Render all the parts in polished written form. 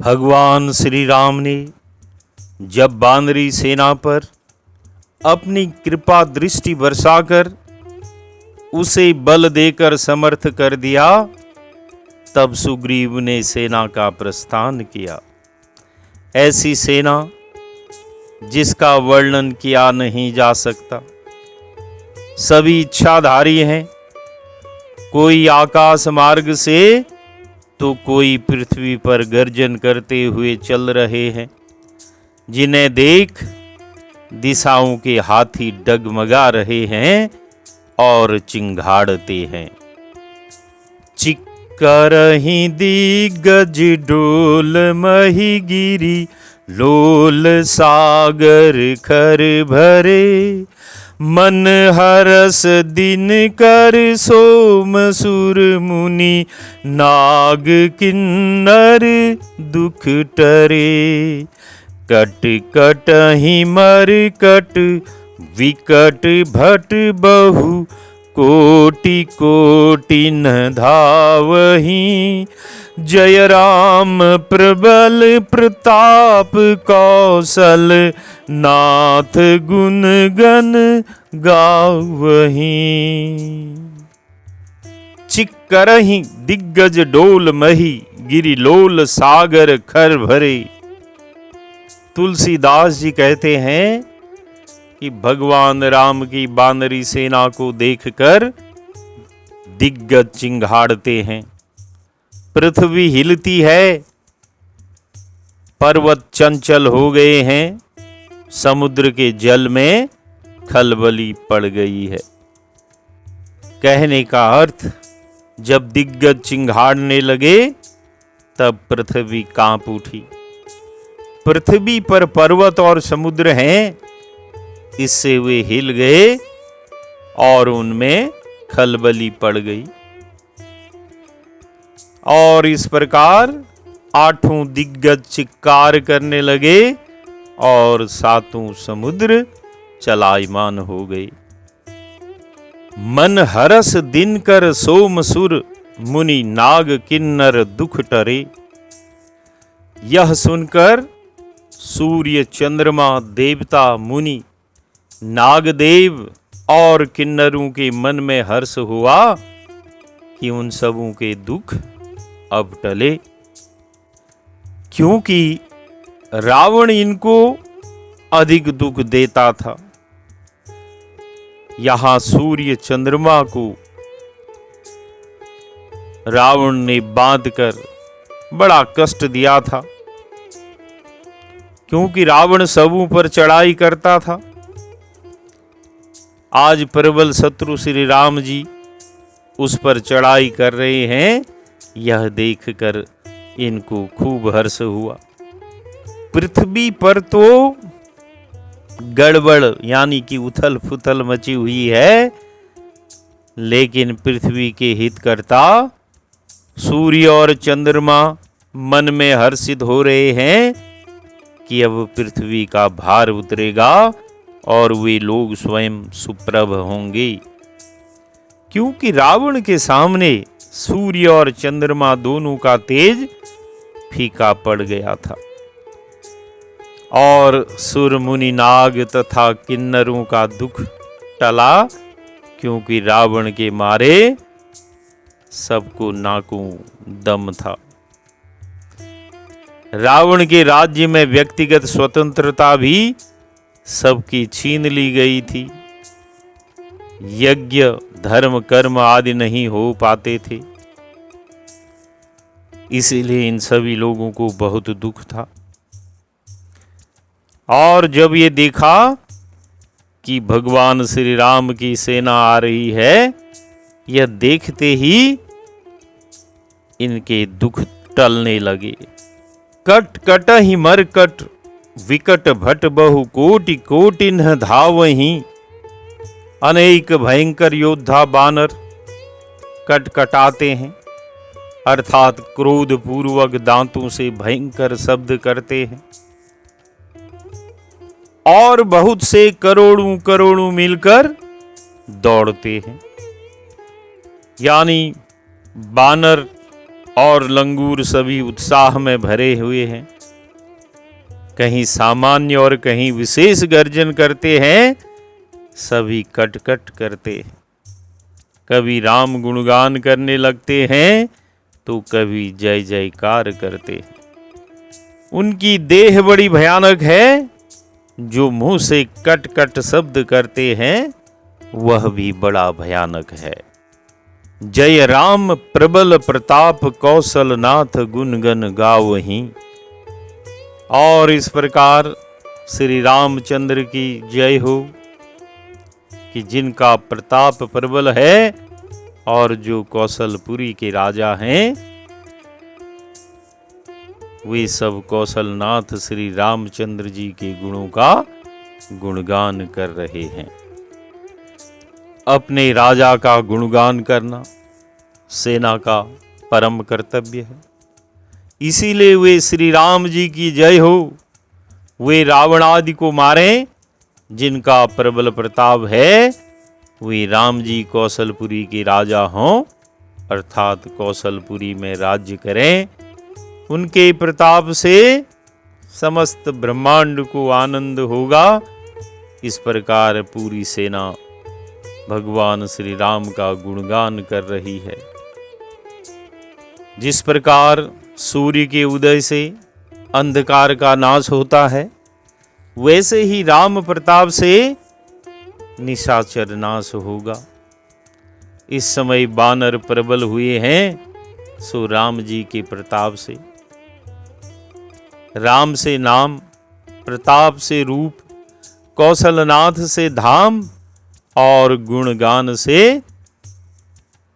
भगवान श्री राम ने जब बानरी सेना पर अपनी कृपा दृष्टि बरसाकर उसे बल देकर समर्थ कर दिया, तब सुग्रीव ने सेना का प्रस्थान किया। ऐसी सेना जिसका वर्णन किया नहीं जा सकता। सभी इच्छाधारी हैं, कोई आकाश मार्ग से तो कोई पृथ्वी पर गर्जन करते हुए चल रहे हैं, जिन्हें देख दिशाओं के हाथी डगमगा रहे हैं और चिंघाड़ते हैं। चिक्करहि दिग्गज डोल मही गिरी, लोल सागर खर भरे, मन हरस दिन कर सोम सुर मुनि, नाग किन्नर दुख टरे। कट कटहि मर कट विकट भट बहु, कोटि कोटि न धावहि। जय राम प्रबल प्रताप कौशल, नाथ गुण गण गावहि। चिक्करहि दिग्गज डोल मही, गिरि लोल सागर खर भरे। तुलसीदास जी कहते हैं कि भगवान राम की बानरी सेना को देखकर दिग्गज चिंघाड़ते हैं, पृथ्वी हिलती है, पर्वत चंचल हो गए हैं, समुद्र के जल में खलबली पड़ गई है। कहने का अर्थ, जब दिग्गज चिंघाड़ने लगे तब पृथ्वी कांप उठी। पृथ्वी पर पर्वत और समुद्र हैं, इससे वे हिल गए और उनमें खलबली पड़ गई। और इस प्रकार आठों दिग्गज चिक्कार करने लगे और सातों समुद्र चलायमान हो गए। मन हरस दिन कर सोम सुर, मुनि नाग किन्नर दुख टरे। यह सुनकर सूर्य चंद्रमा देवता मुनि नागदेव और किन्नरों के मन में हर्ष हुआ कि उन सबों के दुख अब टले, क्योंकि रावण इनको अधिक दुख देता था। यहां सूर्य चंद्रमा को रावण ने बांधकर बड़ा कष्ट दिया था, क्योंकि रावण सबों पर चढ़ाई करता था। आज प्रबल शत्रु श्री राम जी उस पर चढ़ाई कर रहे हैं, यह देखकर इनको खूब हर्ष हुआ। पृथ्वी पर तो गड़बड़ यानी कि उथल पुथल मची हुई है, लेकिन पृथ्वी के हितकर्ता सूर्य और चंद्रमा मन में हर्षित हो रहे हैं कि अब पृथ्वी का भार उतरेगा और वे लोग स्वयं सुप्रभ होंगे, क्योंकि रावण के सामने सूर्य और चंद्रमा दोनों का तेज फीका पड़ गया था। और सुर मुनि नाग तथा किन्नरों का दुख टला, क्योंकि रावण के मारे सबको नाकों दम था। रावण के राज्य में व्यक्तिगत स्वतंत्रता भी सबकी छीन ली गई थी। यज्ञ धर्म कर्म आदि नहीं हो पाते थे, इसीलिए इन सभी लोगों को बहुत दुख था। और जब ये देखा कि भगवान श्री राम की सेना आ रही है, यह देखते ही इनके दुख टलने लगे। कट कटहि मर कट विकट भट बहु, कोटि कोटि न धावहि। अनेक भयंकर योद्धा बानर कटकटाते हैं, अर्थात क्रोध पूर्वक दांतों से भयंकर शब्द करते हैं, और बहुत से करोड़ों करोड़ों मिलकर दौड़ते हैं। यानी बानर और लंगूर सभी उत्साह में भरे हुए हैं। कहीं सामान्य और कहीं विशेष गर्जन करते हैं, सभी कटकट करते हैं। कभी राम गुणगान करने लगते हैं तो कभी जय जयकार करते हैं। उनकी देह बड़ी भयानक है, जो मुंह से कट कट शब्द करते हैं वह भी बड़ा भयानक है। जय राम प्रबल प्रताप कौशलनाथ गुणगन गावहीं। और इस प्रकार श्री रामचंद्र की जय हो कि जिनका प्रताप प्रबल है और जो कौशलपुरी के राजा हैं, वे सब कौशलनाथ श्री रामचंद्र जी के गुणों का गुणगान कर रहे हैं। अपने राजा का गुणगान करना सेना का परम कर्तव्य है। इसीलिए वे श्री राम जी की जय हो। वे रावण आदि को मारें, जिनका प्रबल प्रताप है। वे राम जी कौशलपुरी के राजा हों, अर्थात कौशलपुरी में राज्य करें। उनके प्रताप से समस्त ब्रह्मांड को आनंद होगा। इस प्रकार पूरी सेना भगवान श्री राम का गुणगान कर रही है। जिस प्रकार सूर्य के उदय से अंधकार का नाश होता है, वैसे ही राम प्रताप से निशाचर नाश होगा। इस समय बानर प्रबल हुए हैं, सो राम जी के प्रताप से। राम से नाम, प्रताप से रूप, कौशलनाथ से धाम और गुणगान से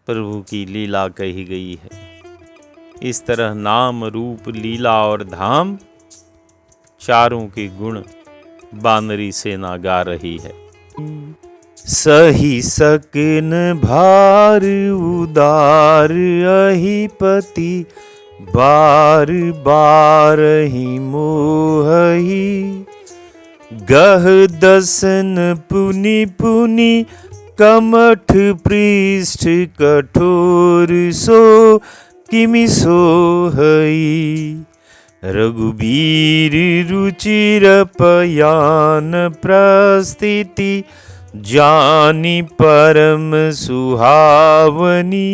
प्रभु की लीला कही गई है। इस तरह नाम, रूप, लीला और धाम चारों के गुण बानरी सेना गा रही है। सही सकन भार उदार अहिपति, बार बार ही मोहही। गह दसन पुनि पुनि, कमठ पृष्ठ कठोर सो किमि सोहई। रघुबीर रुचिर पयान प्रस्थिति, जानी परम सुहावनी।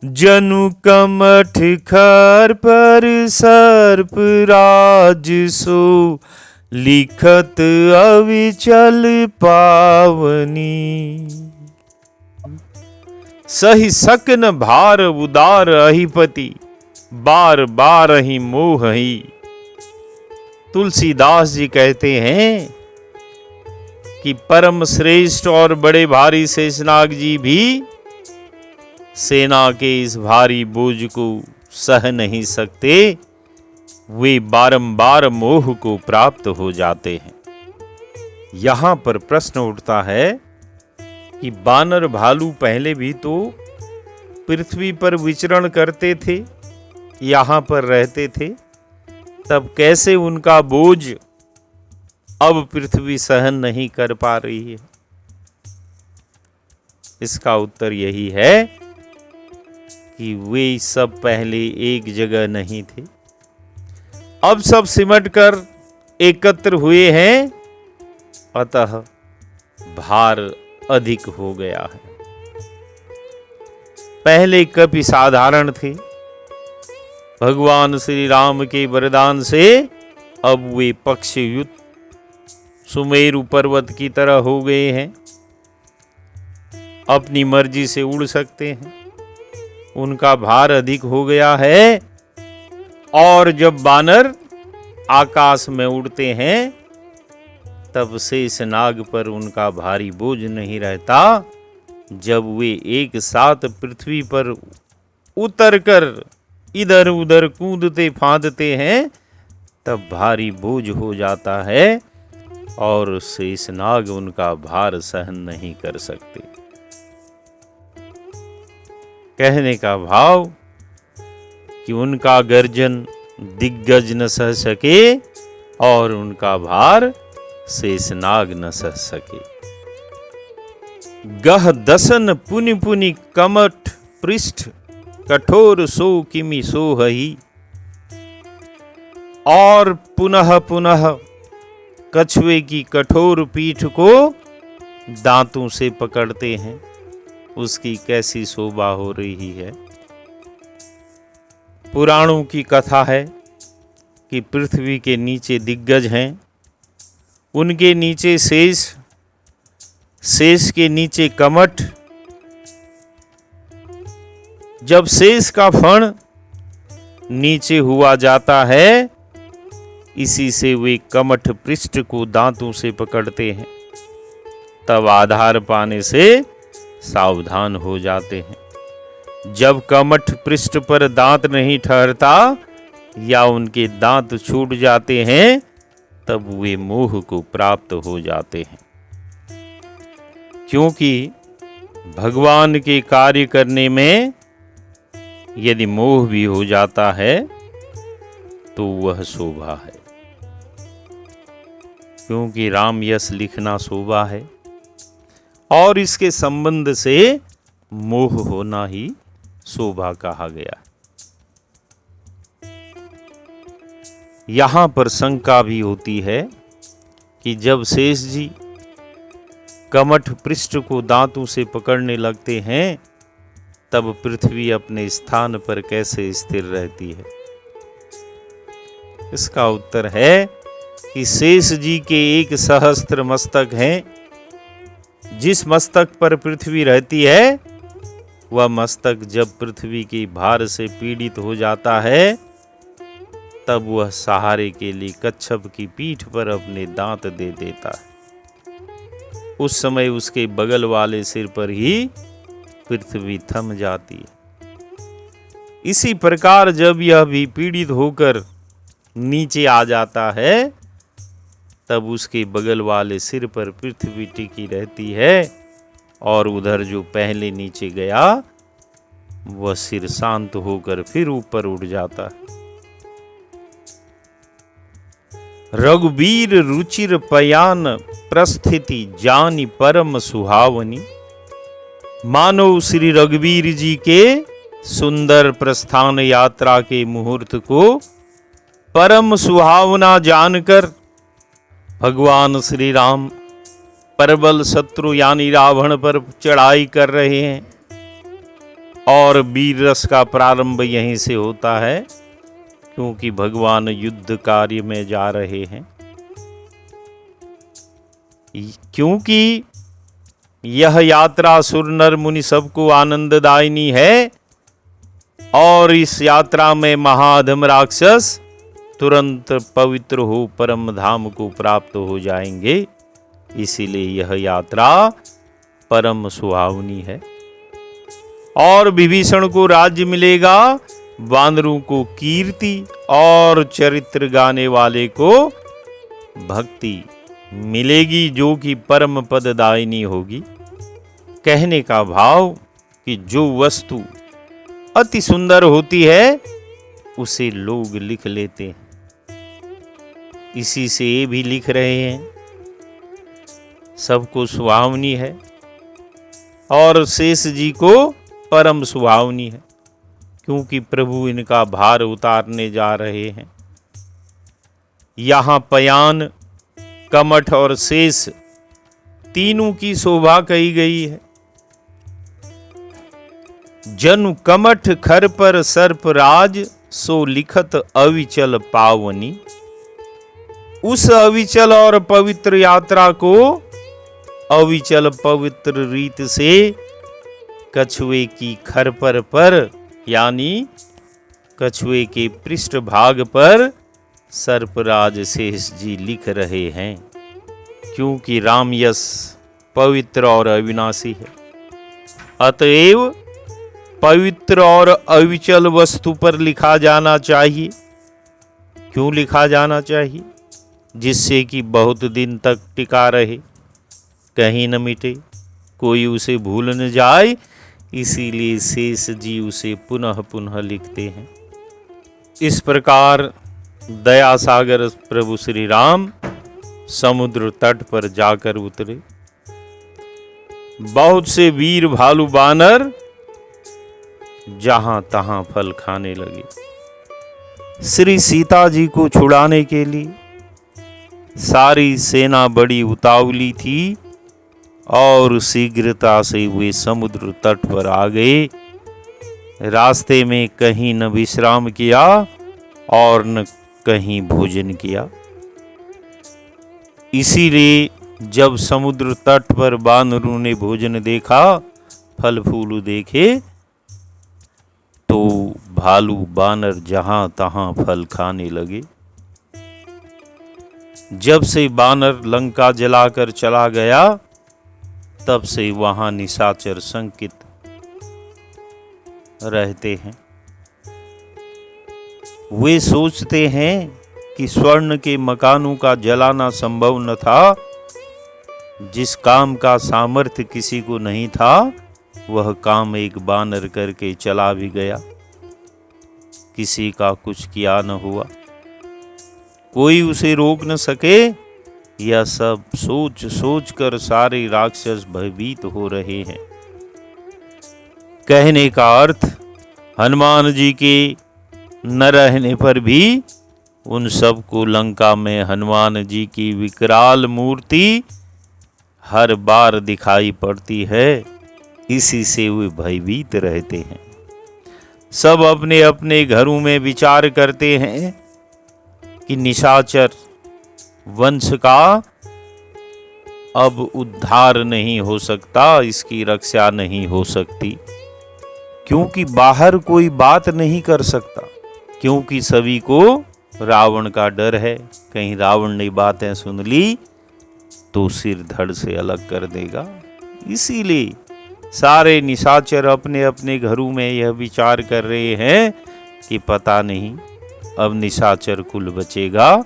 जनु कमठ खर पर सर्प राज सो, लिखत अविचल पावनी। सही सकन भार उदार अहिपति, बार बार ही मोहही। तुलसीदास जी कहते हैं कि परम श्रेष्ठ और बड़े भारी शेषनाग जी भी सेना के इस भारी बोझ को सह नहीं सकते। वे बारंबार मोह को प्राप्त हो जाते हैं। यहां पर प्रश्न उठता है कि बानर भालू पहले भी तो पृथ्वी पर विचरण करते थे, यहां पर रहते थे, तब कैसे उनका बोझ अब पृथ्वी सहन नहीं कर पा रही है? इसका उत्तर यही है कि वे सब पहले एक जगह नहीं थे, अब सब सिमट कर एकत्र हुए हैं, अतः भार अधिक हो गया है। पहले कपि साधारण थे, भगवान श्री राम के वरदान से अब वे पक्षयुक्त सुमेरु पर्वत की तरह हो गए हैं। अपनी मर्जी से उड़ सकते हैं, उनका भार अधिक हो गया है। और जब बानर आकाश में उड़ते हैं, तब शेषनाग पर उनका भारी बोझ नहीं रहता। जब वे एक साथ पृथ्वी पर उतरकर इधर उधर कूदते फांदते हैं, तब भारी बोझ हो जाता है और शेषनाग उनका भार सहन नहीं कर सकते। कहने का भाव कि उनका गर्जन दिग्गज न सह सके और उनका भार शेषनाग न सह सके। गह दसन पुनि पुनि कमठ पृष्ठ कठोर सो किमि सोहहि। और पुनः पुनः कछुए की कठोर पीठ को दांतों से पकड़ते हैं। उसकी कैसी शोभा हो रही है। पुराणों की कथा है कि पृथ्वी के नीचे दिग्गज हैं, उनके नीचे शेष, शेष के नीचे कमठ। जब शेष का फण नीचे हुआ जाता है, इसी से वे कमठ पृष्ठ को दांतों से पकड़ते हैं, तब आधार पाने से सावधान हो जाते हैं। जब कमठ पृष्ठ पर दांत नहीं ठहरता या उनके दांत छूट जाते हैं, तब वे मोह को प्राप्त हो जाते हैं। क्योंकि भगवान के कार्य करने में यदि मोह भी हो जाता है तो वह शोभा है। क्योंकि राम यश लिखना शोभा है और इसके संबंध से मोह होना ही शोभा कहा गया। यहां पर शंका भी होती है कि जब शेष जी कमठ पृष्ठ को दांतों से पकड़ने लगते हैं, तब पृथ्वी अपने स्थान पर कैसे स्थिर रहती है। इसका उत्तर है कि शेष जी के एक सहस्त्र मस्तक हैं। जिस मस्तक पर पृथ्वी रहती है, वह मस्तक जब पृथ्वी के भार से पीड़ित हो जाता है, तब वह सहारे के लिए कच्छप की पीठ पर अपने दांत दे देता है। उस समय उसके बगल वाले सिर पर ही पृथ्वी थम जाती है। इसी प्रकार जब यह भी पीड़ित होकर नीचे आ जाता है, तब उसके बगल वाले सिर पर पृथ्वी टिकी रहती है और उधर जो पहले नीचे गया, वह सिर शांत होकर फिर ऊपर उड़ जाता है। रघुबीर रुचिर पयान प्रस्थिति जानी परम सुहावनी। मानो श्री रघुबीर जी के सुंदर प्रस्थान यात्रा के मुहूर्त को परम सुहावना जानकर भगवान श्री राम प्रबल शत्रु यानी रावण पर चढ़ाई कर रहे हैं। और वीर रस का प्रारंभ यहीं से होता है, क्योंकि भगवान युद्ध कार्य में जा रहे हैं। क्योंकि यह यात्रा सुर नर मुनि सबको आनंददायिनी है और इस यात्रा में महाअधम राक्षस तुरंत पवित्र हो परम धाम को प्राप्त हो जाएंगे। इसीलिए यह यात्रा परम सुहावनी है। और विभीषण को राज्य मिलेगा, वानरों को कीर्ति और चरित्र गाने वाले को भक्ति मिलेगी, जो कि परम पददायिनी होगी। कहने का भाव कि जो वस्तु अति सुंदर होती है उसे लोग लिख लेते हैं। इसी से ये भी लिख रहे हैं, सबको सुहावनी है और शेष जी को परम सुहावनी है, क्योंकि प्रभु इनका भार उतारने जा रहे हैं। यहाँ पयान, कमठ और शेष तीनों की शोभा कही गई है। जनु कमठ खर पर सर्प राज, सो लिखत अविचल पावनी। उस अविचल और पवित्र यात्रा को अविचल पवित्र रीत से कछुए की खर पर यानी कछुए के पृष्ठ भाग पर सर्पराज शेष जी लिख रहे हैं, क्योंकि राम यश पवित्र और अविनाशी है। अतएव पवित्र और अविचल वस्तु पर लिखा जाना चाहिए। क्यों लिखा जाना चाहिए? जिससे कि बहुत दिन तक टिका रहे, कहीं न मिटे, कोई उसे भूल न जाए। इसीलिए शेष जी उसे पुनः पुनः लिखते हैं। इस प्रकार दया सागर प्रभु श्री राम समुद्र तट पर जाकर उतरे। बहुत से वीर भालू बानर जहां तहां फल खाने लगे। श्री सीता जी को छुड़ाने के लिए सारी सेना बड़ी उतावली थी और शीघ्रता से वे समुद्र तट पर आ गए। रास्ते में कहीं न विश्राम किया और न कहीं भोजन किया। इसीलिए जब समुद्र तट पर बानरों ने भोजन देखा, फल फूल देखे, तो भालू बानर जहां तहां फल खाने लगे। जब से बानर लंका जलाकर चला गया, तब से वहां निशाचर संकित रहते हैं। वे सोचते हैं कि स्वर्ण के मकानों का जलाना संभव न था। जिस काम का सामर्थ्य किसी को नहीं था, वह काम एक बानर करके चला भी गया। किसी का कुछ किया न हुआ, कोई उसे रोक न सके। यह सब सोच सोच कर सारे राक्षस भयभीत हो रहे हैं। कहने का अर्थ, हनुमान जी के न रहने पर भी उन सबको लंका में हनुमान जी की विकराल मूर्ति हर बार दिखाई पड़ती है। इसी से वे भयभीत रहते हैं। सब अपने अपने घरों में विचार करते हैं कि निशाचर वंश का अब उद्धार नहीं हो सकता, इसकी रक्षा नहीं हो सकती, क्योंकि बाहर कोई बात नहीं कर सकता, क्योंकि सभी को रावण का डर है। कहीं रावण ने बातें सुन ली तो सिर धड़ से अलग कर देगा। इसीलिए सारे निशाचर अपने अपने घरों में यह विचार कर रहे हैं कि पता नहीं अब निशाचर कुल बचेगा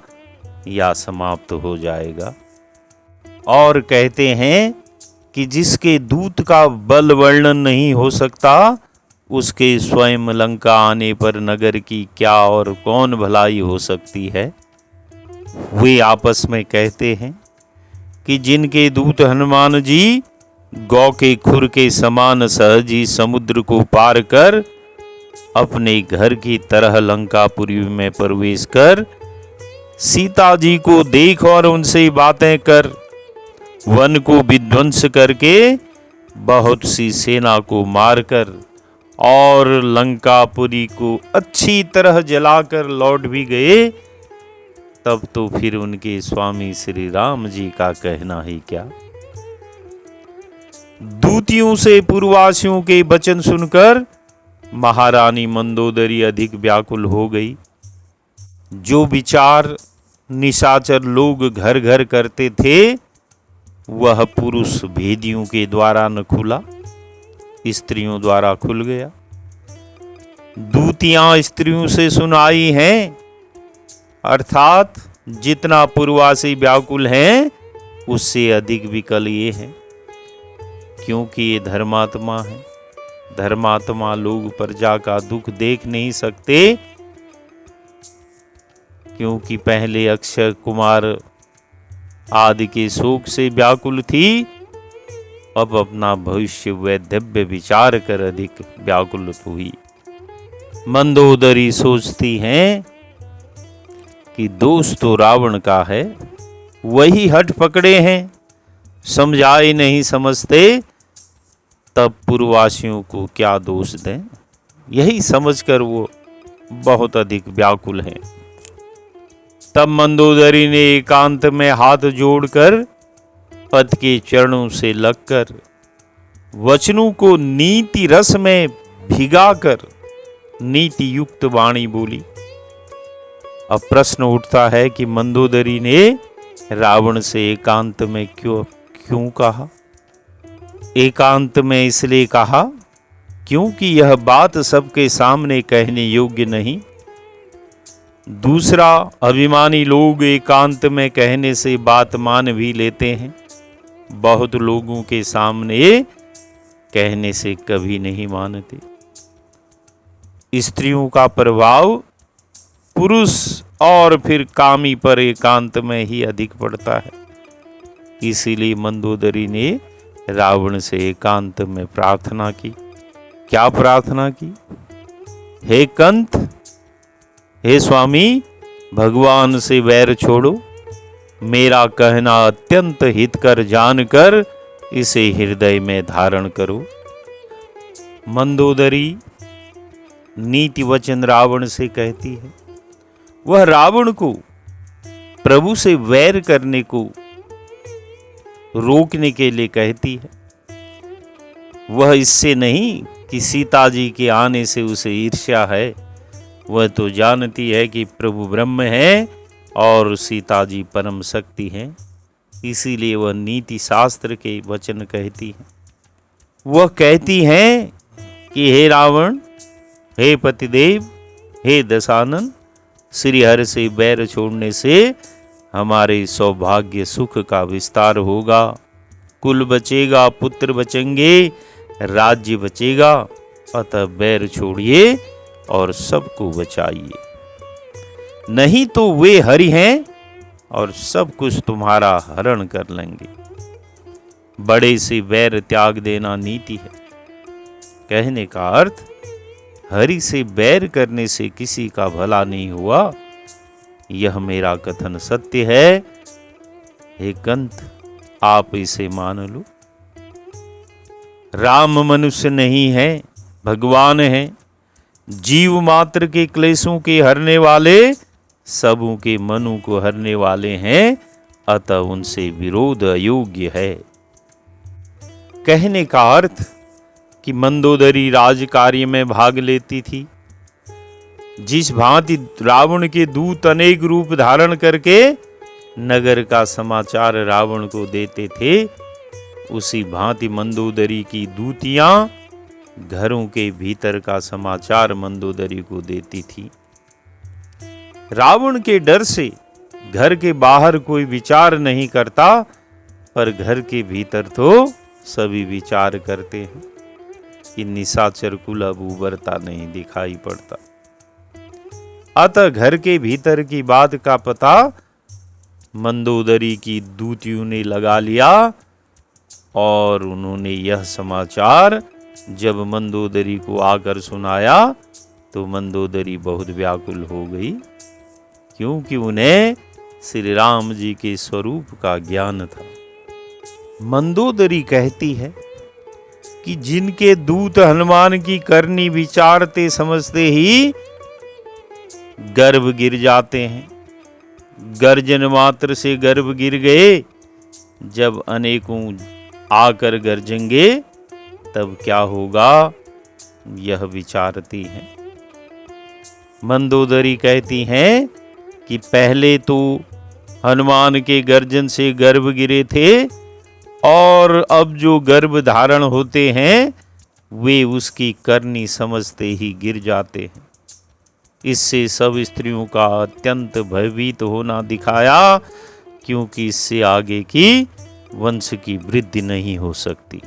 या समाप्त हो जाएगा। और कहते हैं कि जिसके दूत का बल वर्णन नहीं हो सकता, उसके स्वयं लंका आने पर नगर की क्या और कौन भलाई हो सकती है। वे आपस में कहते हैं कि जिनके दूत हनुमान जी गौ के खुर के समान सहज ही समुद्र को पार कर अपने घर की तरह लंकापुरी में प्रवेश कर सीता जी को देख और उनसे बातें कर वन को विध्वंस करके बहुत सी सेना को मारकर और लंकापुरी को अच्छी तरह जलाकर लौट भी गए, तब तो फिर उनके स्वामी श्री राम जी का कहना ही क्या। दूतियों से पूर्ववासियों के वचन सुनकर महारानी मंदोदरी अधिक व्याकुल हो गई। जो विचार निशाचर लोग घर घर करते थे, वह पुरुष भेदियों के द्वारा न खुला, स्त्रियों द्वारा खुल गया। दूतियां स्त्रियों से सुनाई हैं, अर्थात जितना पूर्ववासी व्याकुल हैं, उससे अधिक विकल ये हैं, क्योंकि ये धर्मात्मा है। धर्मात्मा लोग प्रजा का दुख देख नहीं सकते, क्योंकि पहले अक्षय कुमार आदि के शोक से व्याकुल थी, अब अपना भविष्य वैधव्य विचार कर अधिक व्याकुल हुई। मंदोदरी सोचती हैं कि दोष तो रावण का है, वही हठ पकड़े हैं, समझाए नहीं समझते, तब पूर्ववासियों को क्या दोष दें। यही समझकर वो बहुत अधिक व्याकुल हैं। तब मंदोदरी ने एकांत में हाथ जोड़कर पति के चरणों से लगकर वचनों को नीति रस में भिगाकर नीति युक्त वाणी बोली। अब प्रश्न उठता है कि मंदोदरी ने रावण से एकांत में क्यों कहा। एकांत में इसलिए कहा क्योंकि यह बात सबके सामने कहने योग्य नहीं। दूसरा, अभिमानी लोग एकांत में कहने से बात मान भी लेते हैं, बहुत लोगों के सामने कहने से कभी नहीं मानते। स्त्रियों का प्रभाव पुरुष और फिर कामी पर एकांत में ही अधिक पड़ता है। इसीलिए मंदोदरी ने रावण से एकांत में प्रार्थना की क्या प्रार्थना की? हे कंत, हे स्वामी, भगवान से वैर छोड़ो, मेरा कहना अत्यंत हितकर जानकर इसे हृदय में धारण करो। मंदोदरी नीति वचन रावण से कहती है। वह रावण को प्रभु से वैर करने को रोकने के लिए कहती है। वह इससे नहीं कि सीता जी के आने से उसे ईर्ष्या है, वह तो जानती है कि प्रभु ब्रह्म है और सीता जी परम शक्ति हैं, इसीलिए वह नीति शास्त्र के वचन कहती है। वह कहती हैं कि हे रावण, हे पतिदेव, हे दशानन, श्री हरि से बैर छोड़ने से हमारे सौभाग्य सुख का विस्तार होगा, कुल बचेगा, पुत्र बचेंगे, राज्य बचेगा, अतः बैर छोड़िए और सबको बचाइए, नहीं तो वे हरि हैं और सब कुछ तुम्हारा हरण कर लेंगे। बड़े से बैर त्याग देना नीति है। कहने का अर्थ, हरि से बैर करने से किसी का भला नहीं हुआ, यह मेरा कथन सत्य है। हे कंत, आप इसे मान लो। राम मनुष्य नहीं है, भगवान है, जीव मात्र के क्लेशों के हरने वाले, सबों के मनु को हरने वाले हैं, अतः उनसे विरोध अयोग्य है। कहने का अर्थ कि मंदोदरी राज कार्य में भाग लेती थी। जिस भांति रावण के दूत अनेक रूप धारण करके नगर का समाचार रावण को देते थे, उसी भांति मंदोदरी की दूतियां घरों के भीतर का समाचार मंदोदरी को देती थी। रावण के डर से घर के बाहर कोई विचार नहीं करता, पर घर के भीतर तो सभी विचार करते हैं कि निशाचर कुल अब उबरता नहीं दिखाई पड़ता। अतः घर के भीतर की बात का पता मंदोदरी की दूतियों ने लगा लिया और उन्होंने यह समाचार जब मंदोदरी को आकर सुनाया तो मंदोदरी बहुत व्याकुल हो गई, क्योंकि उन्हें श्री राम जी के स्वरूप का ज्ञान था। मंदोदरी कहती है कि जिनके दूत हनुमान की करनी विचारते समझते ही गर्भ गिर जाते हैं, गर्जन मात्र से गर्भ गिर गए, जब अनेकों आकर गरजेंगे तब क्या होगा, यह विचारती हैं। मंदोदरी कहती हैं कि पहले तो हनुमान के गर्जन से गर्भ गिरे थे और अब जो गर्भ धारण होते हैं वे उसकी करनी समझते ही गिर जाते हैं। इससे सब स्त्रियों का अत्यंत भयभीत होना दिखाया, क्योंकि इससे आगे की वंश की वृद्धि नहीं हो सकती।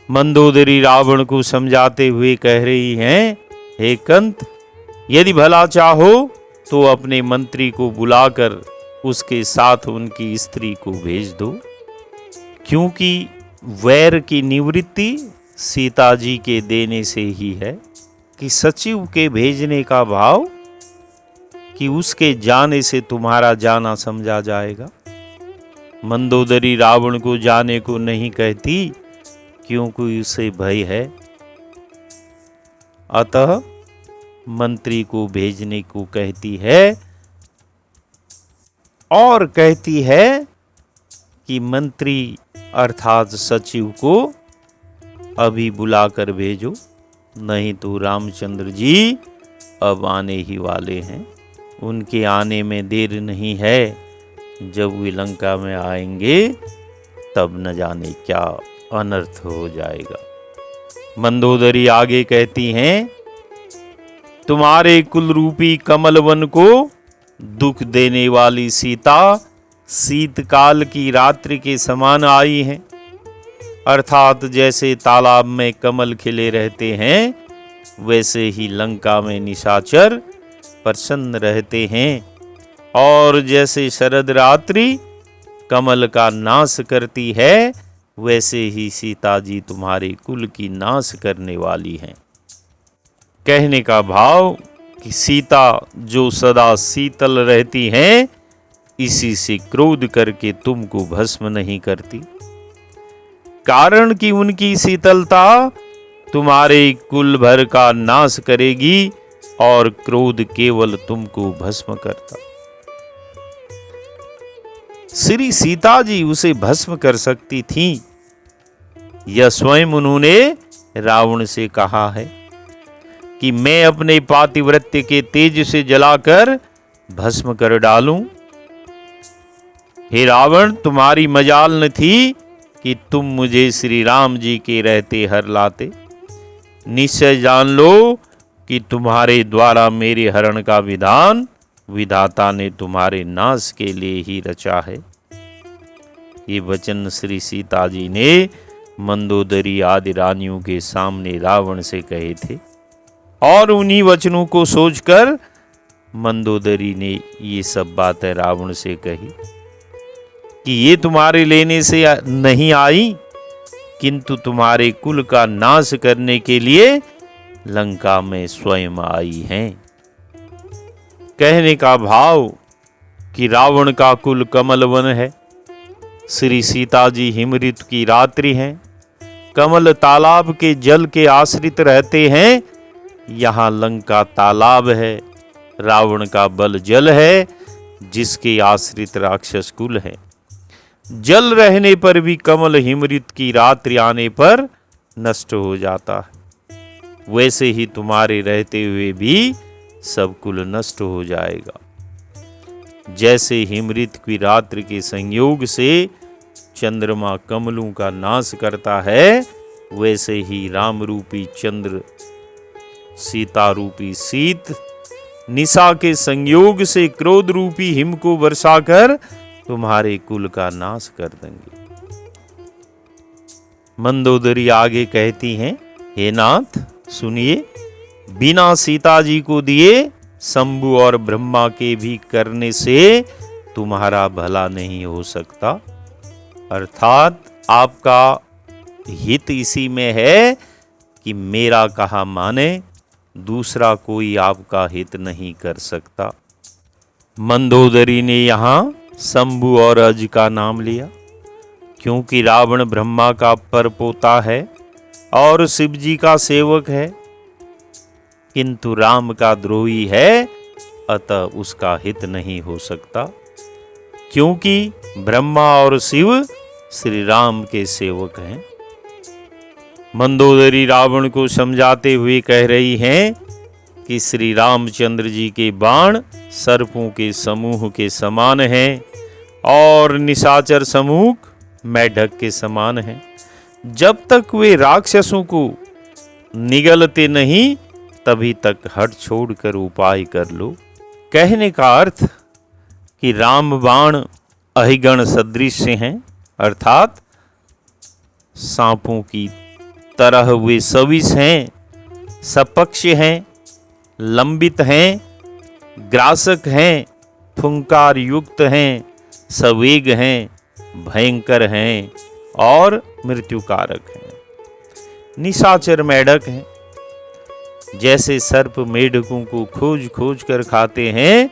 मंदोदरी रावण को समझाते हुए कह रही हैं, हे कंत, यदि भला चाहो तो अपने मंत्री को बुलाकर उसके साथ उनकी स्त्री को भेज दो, क्योंकि वैर की निवृत्ति सीता जी के देने से ही है। कि सचिव के भेजने का भाव कि उसके जाने से तुम्हारा जाना समझा जाएगा। मंदोदरी रावण को जाने को नहीं कहती, क्योंकि उसे भय है। अतः मंत्री को भेजने को कहती है और कहती है कि मंत्री अर्थात सचिव को अभी बुलाकर भेजो, नहीं तो रामचंद्र जी अब आने ही वाले हैं। उनके आने में देर नहीं है, जब वे लंका में आएंगे तब न जाने क्या अनर्थ हो जाएगा। मंदोदरी आगे कहती हैं, तुम्हारे कुल रूपी कमलवन को दुख देने वाली सीता शीतकाल की रात्रि के समान आई हैं। अर्थात जैसे तालाब में कमल खिले रहते हैं, वैसे ही लंका में निशाचर प्रसन्न रहते हैं, और जैसे शरद रात्रि कमल का नाश करती है, वैसे ही सीता जी तुम्हारे कुल की नाश करने वाली हैं। कहने का भाव कि सीता जो सदा शीतल रहती हैं, इसी से क्रोध करके तुमको भस्म नहीं करती। कारण कि उनकी शीतलता तुम्हारे कुल भर का नाश करेगी और क्रोध केवल तुमको भस्म करता। श्री सीता जी उसे भस्म कर सकती थी, यह स्वयं उन्होंने रावण से कहा है कि मैं अपने पातिव्रत्य के तेज से जलाकर भस्म कर डालूं। हे रावण, तुम्हारी मजाल न थी कि तुम मुझे श्री राम जी के रहते हर लाते। निश्चय जान लो कि तुम्हारे द्वारा मेरे हरण का विधान विधाता ने तुम्हारे नाश के लिए ही रचा है। ये वचन श्री सीता जी ने मंदोदरी आदि रानियों के सामने रावण से कहे थे और उन्हीं वचनों को सोचकर मंदोदरी ने ये सब बातें रावण से कही कि ये तुम्हारे लेने से नहीं आई, किंतु तुम्हारे कुल का नाश करने के लिए लंका में स्वयं आई हैं। कहने का भाव कि रावण का कुल कमल वन है, श्री सीता जी हिमऋत की रात्रि हैं, कमल तालाब के जल के आश्रित रहते हैं। यहाँ लंका तालाब है, रावण का बल जल है जिसके आश्रित राक्षस कुल है। जल रहने पर भी कमल हिमऋत की रात्रि आने पर नष्ट हो जाता है, वैसे ही तुम्हारे रहते हुए भी सब कुल नष्ट हो जाएगा। जैसे हिमऋत की रात्रि के संयोग से चंद्रमा कमलों का नाश करता है, वैसे ही राम रूपी चंद्र सीता रूपी शीत निशा के संयोग से क्रोध रूपी हिम को वर्षाकर तुम्हारे कुल का नाश कर देंगे। मंदोदरी आगे कहती हैं, हे नाथ सुनिए, बिना सीता जी को दिए शंभु और ब्रह्मा के भी करने से तुम्हारा भला नहीं हो सकता। अर्थात आपका हित इसी में है कि मेरा कहा माने, दूसरा कोई आपका हित नहीं कर सकता। मंदोदरी ने यहाँ शंभु और अज का नाम लिया क्योंकि रावण ब्रह्मा का परपोता है और शिव जी का सेवक है, किंतु राम का द्रोही है, अतः उसका हित नहीं हो सकता, क्योंकि ब्रह्मा और शिव श्री राम के सेवक हैं। मंदोदरी रावण को समझाते हुए कह रही हैं कि श्री रामचंद्र जी के बाण सर्पों के समूह के समान हैं और निशाचर समूह मेढक के समान हैं। जब तक वे राक्षसों को निगलते नहीं, तभी तक हट छोड़कर उपाय कर लो। कहने का अर्थ कि राम बाण अहिगण सदृश हैं, अर्थात सांपों की तरह वे सविश हैं, सपक्ष हैं, लंबित हैं, ग्रासक हैं, फुंकार युक्त हैं, सवेग हैं, भयंकर हैं और मृत्युकारक हैं। निशाचर मेढक हैं, जैसे सर्प मेढकों को खोज खोज कर खाते हैं,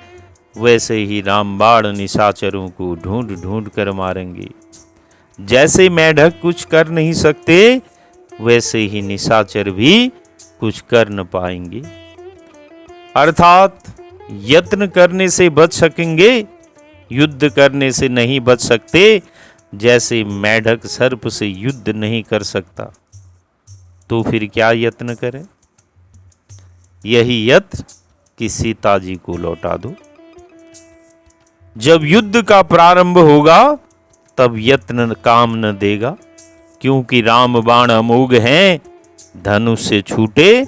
वैसे ही रामबाण निशाचरों को ढूंढ ढूंढ कर मारेंगे। जैसे मेढक कुछ कर नहीं सकते, वैसे ही निशाचर भी कुछ कर न पाएंगे। अर्थात यत्न करने से बच सकेंगे, युद्ध करने से नहीं बच सकते। जैसे मेढक सर्प से युद्ध नहीं कर सकता, तो फिर क्या यत्न करें? यही यत्न कि सीता जी को लौटा दो। जब युद्ध का प्रारंभ होगा, तब यत्न काम न देगा, क्योंकि राम बाण अमोघ हैं, धनुष से छूटे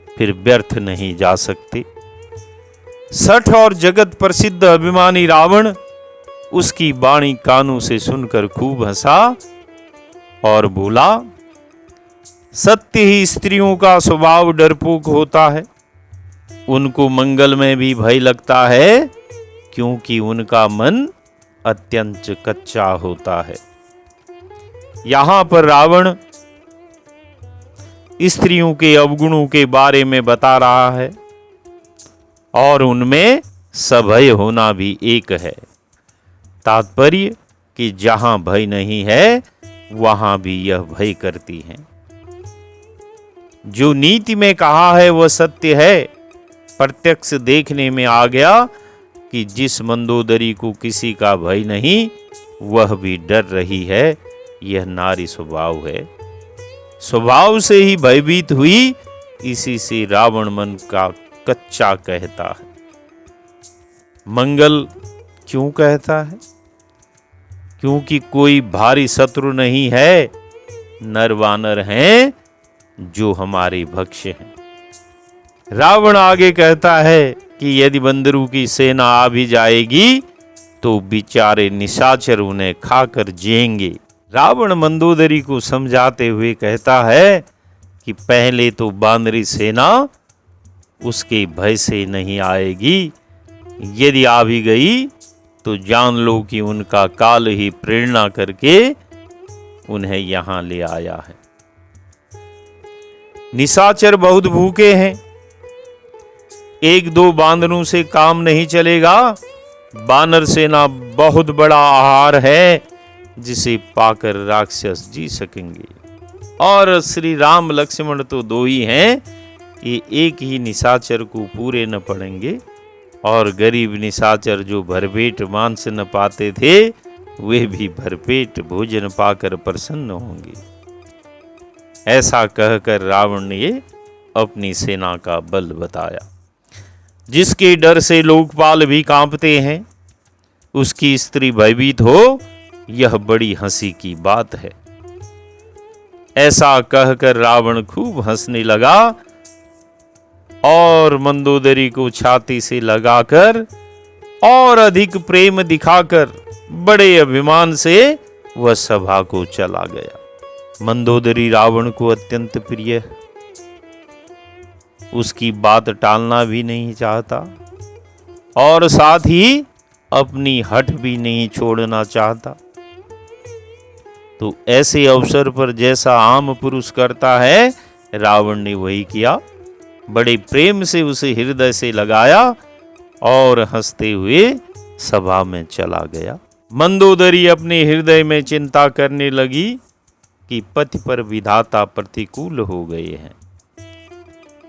फिर व्यर्थ नहीं जा सकते। सठ और जगत प्रसिद्ध अभिमानी रावण उसकी वाणी कानों से सुनकर खूब हंसा और बोला, सत्य ही स्त्रियों का स्वभाव डरपोक होता है, उनको मंगल में भी भय लगता है, क्योंकि उनका मन अत्यंत कच्चा होता है। यहां पर रावण स्त्रियों के अवगुणों के बारे में बता रहा है और उनमें सभय होना भी एक है। तात्पर्य कि जहां भय नहीं है वहां भी यह भय करती हैं। जो नीति में कहा है वह सत्य है। प्रत्यक्ष देखने में आ गया कि जिस मंदोदरी को किसी का भय नहीं वह भी डर रही है। यह नारी स्वभाव है। स्वभाव से ही भयभीत हुई, इसी से रावण मन का कच्चा कहता है। मंगल क्यों कहता है? क्योंकि कोई भारी शत्रु नहीं है, नर वानर हैं जो हमारे भक्ष्य हैं। रावण आगे कहता है कि यदि बंदरों की सेना आ भी जाएगी तो बेचारे निशाचर उन्हें खाकर जिएंगे। रावण मंदोदरी को समझाते हुए कहता है कि पहले तो बानरी सेना उसके भय से नहीं आएगी, यदि आ भी गई तो जान लो कि उनका काल ही प्रेरणा करके उन्हें यहां ले आया है। निशाचर बहुत भूखे हैं, एक दो बानरों से काम नहीं चलेगा। बानर सेना बहुत बड़ा आहार है जिसे पाकर राक्षस जी सकेंगे। और श्री राम लक्ष्मण तो दो ही हैं, ये एक ही निशाचर को पूरे न पड़ेंगे। और गरीब निशाचर जो भरपेट मांस न पाते थे वे भी भरपेट भोजन पाकर प्रसन्न होंगे। ऐसा कहकर रावण ने अपनी सेना का बल बताया। जिसके डर से लोकपाल भी कांपते हैं, उसकी स्त्री भयभीत हो, यह बड़ी हंसी की बात है। ऐसा कहकर रावण खूब हंसने लगा और मंदोदरी को छाती से लगाकर और अधिक प्रेम दिखाकर बड़े अभिमान से वह सभा को चला गया। मंदोदरी रावण को अत्यंत प्रिय है, उसकी बात टालना भी नहीं चाहता और साथ ही अपनी हठ भी नहीं छोड़ना चाहता। तो ऐसे अवसर पर जैसा आम पुरुष करता है, रावण ने वही किया। बड़े प्रेम से उसे हृदय से लगाया और हंसते हुए सभा में चला गया। मंदोदरी अपने हृदय में चिंता करने लगी कि पति पर विधाता प्रतिकूल हो गए हैं,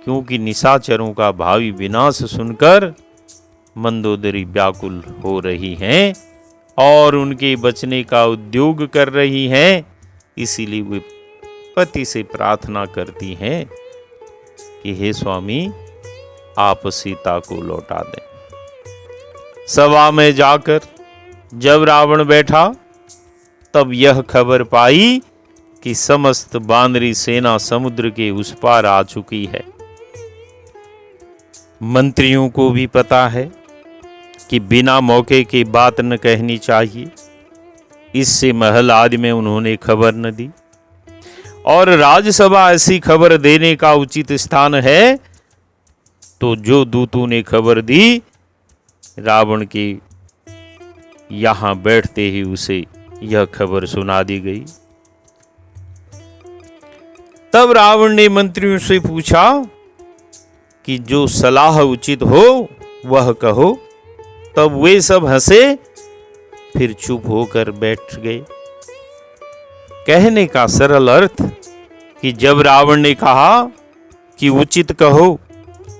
क्योंकि निशाचरों का भावी विनाश सुनकर मंदोदरी व्याकुल हो रही हैं और उनके बचने का उद्योग कर रही हैं। इसीलिए वे पति से प्रार्थना करती हैं कि हे स्वामी, आप सीता को लौटा दें। सभा में जाकर जब रावण बैठा तब यह खबर पाई कि समस्त बानरी सेना समुद्र के उस पार आ चुकी है। मंत्रियों को भी पता है कि बिना मौके की बात न कहनी चाहिए, इससे महल आदि में उन्होंने खबर न दी। और राज्यसभा ऐसी खबर देने का उचित स्थान है, तो जो दूतों ने खबर दी, रावण के यहां बैठते ही उसे यह खबर सुना दी गई। तब रावण ने मंत्रियों से पूछा कि जो सलाह उचित हो वह कहो। तब वे सब हंसे, फिर चुप होकर बैठ गए। कहने का सरल अर्थ कि जब रावण ने कहा कि उचित कहो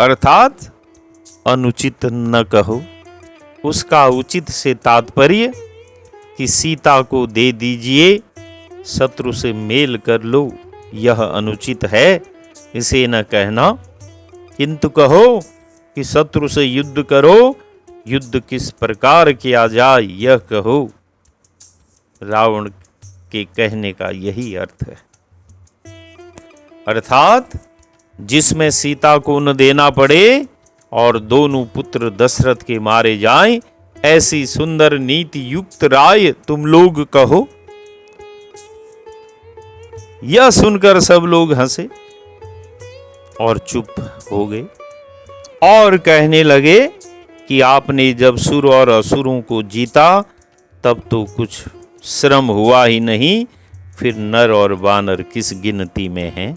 अर्थात अनुचित न कहो, उसका उचित से तात्पर्य कि सीता को दे दीजिए, शत्रु से मेल कर लो, यह अनुचित है, इसे न कहना। किंतु कहो कि शत्रु से युद्ध करो, युद्ध किस प्रकार किया जाए यह कहो। रावण के कहने का यही अर्थ है, अर्थात जिसमें सीता को न देना पड़े और दोनों पुत्र दशरथ के मारे जाएं, ऐसी सुंदर नीति युक्त राय तुम लोग कहो। यह सुनकर सब लोग हंसे और चुप हो गए और कहने लगे कि आपने जब सुर और असुरों को जीता तब तो कुछ श्रम हुआ ही नहीं, फिर नर और वानर किस गिनती में हैं।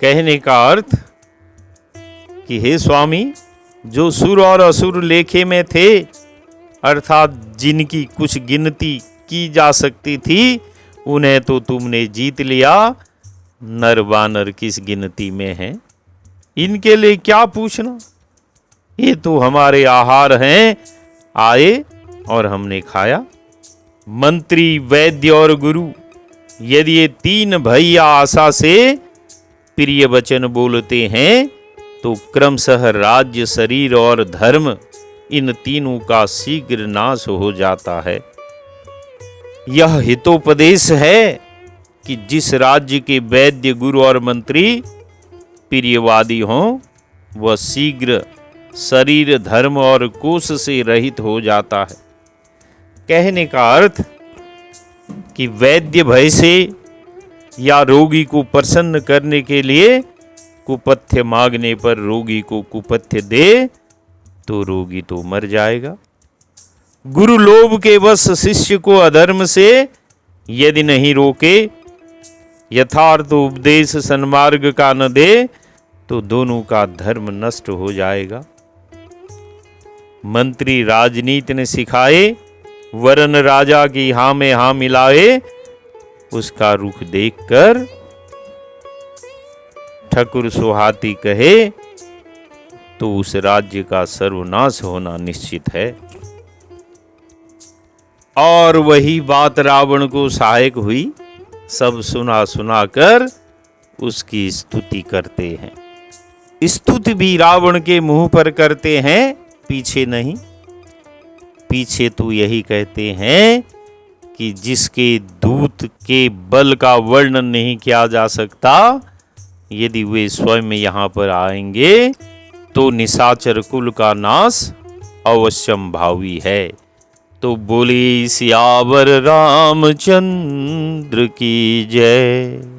कहने का अर्थ कि हे स्वामी, जो सुर और असुर लेखे में थे, अर्थात जिनकी कुछ गिनती की जा सकती थी, उन्हें तो तुमने जीत लिया। नर वानर किस गिनती में हैं? इनके लिए क्या पूछना, ये तो हमारे आहार हैं, आए और हमने खाया। मंत्री, वैद्य और गुरु, यदि ये तीन भैया आशा से प्रिय वचन बोलते हैं, तो क्रमशः राज्य, शरीर और धर्म, इन तीनों का शीघ्र नाश हो जाता है। यह हितोपदेश है कि जिस राज्य के वैद्य, गुरु और मंत्री प्रियवादी हों, वह शीघ्र शरीर, धर्म और कोष से रहित हो जाता है। कहने का अर्थ कि वैद्य भय से या रोगी को प्रसन्न करने के लिए कुपथ्य मांगने पर रोगी को कुपथ्य दे तो रोगी तो मर जाएगा। गुरु लोभ के वश शिष्य को अधर्म से यदि नहीं रोके, यथार्थ उपदेश सन्मार्ग का न दे, तो दोनों का धर्म नष्ट हो जाएगा। मंत्री राजनीति ने सिखाए, वरन राजा की हाँ में हाँ मिलाए, उसका रुख देखकर ठकुर सुहाती कहे, तो उस राज्य का सर्वनाश होना निश्चित है। और वही बात रावण को सहायक हुई। सब सुना सुना कर उसकी स्तुति करते हैं। स्तुति भी रावण के मुंह पर करते हैं, पीछे नहीं। पीछे तो यही कहते हैं कि जिसके दूत के बल का वर्णन नहीं किया जा सकता, यदि वे स्वयं यहाँ पर आएंगे तो निशाचर कुल का नाश अवश्यंभावी है। तो बोले सियावर रामचंद्र की जय।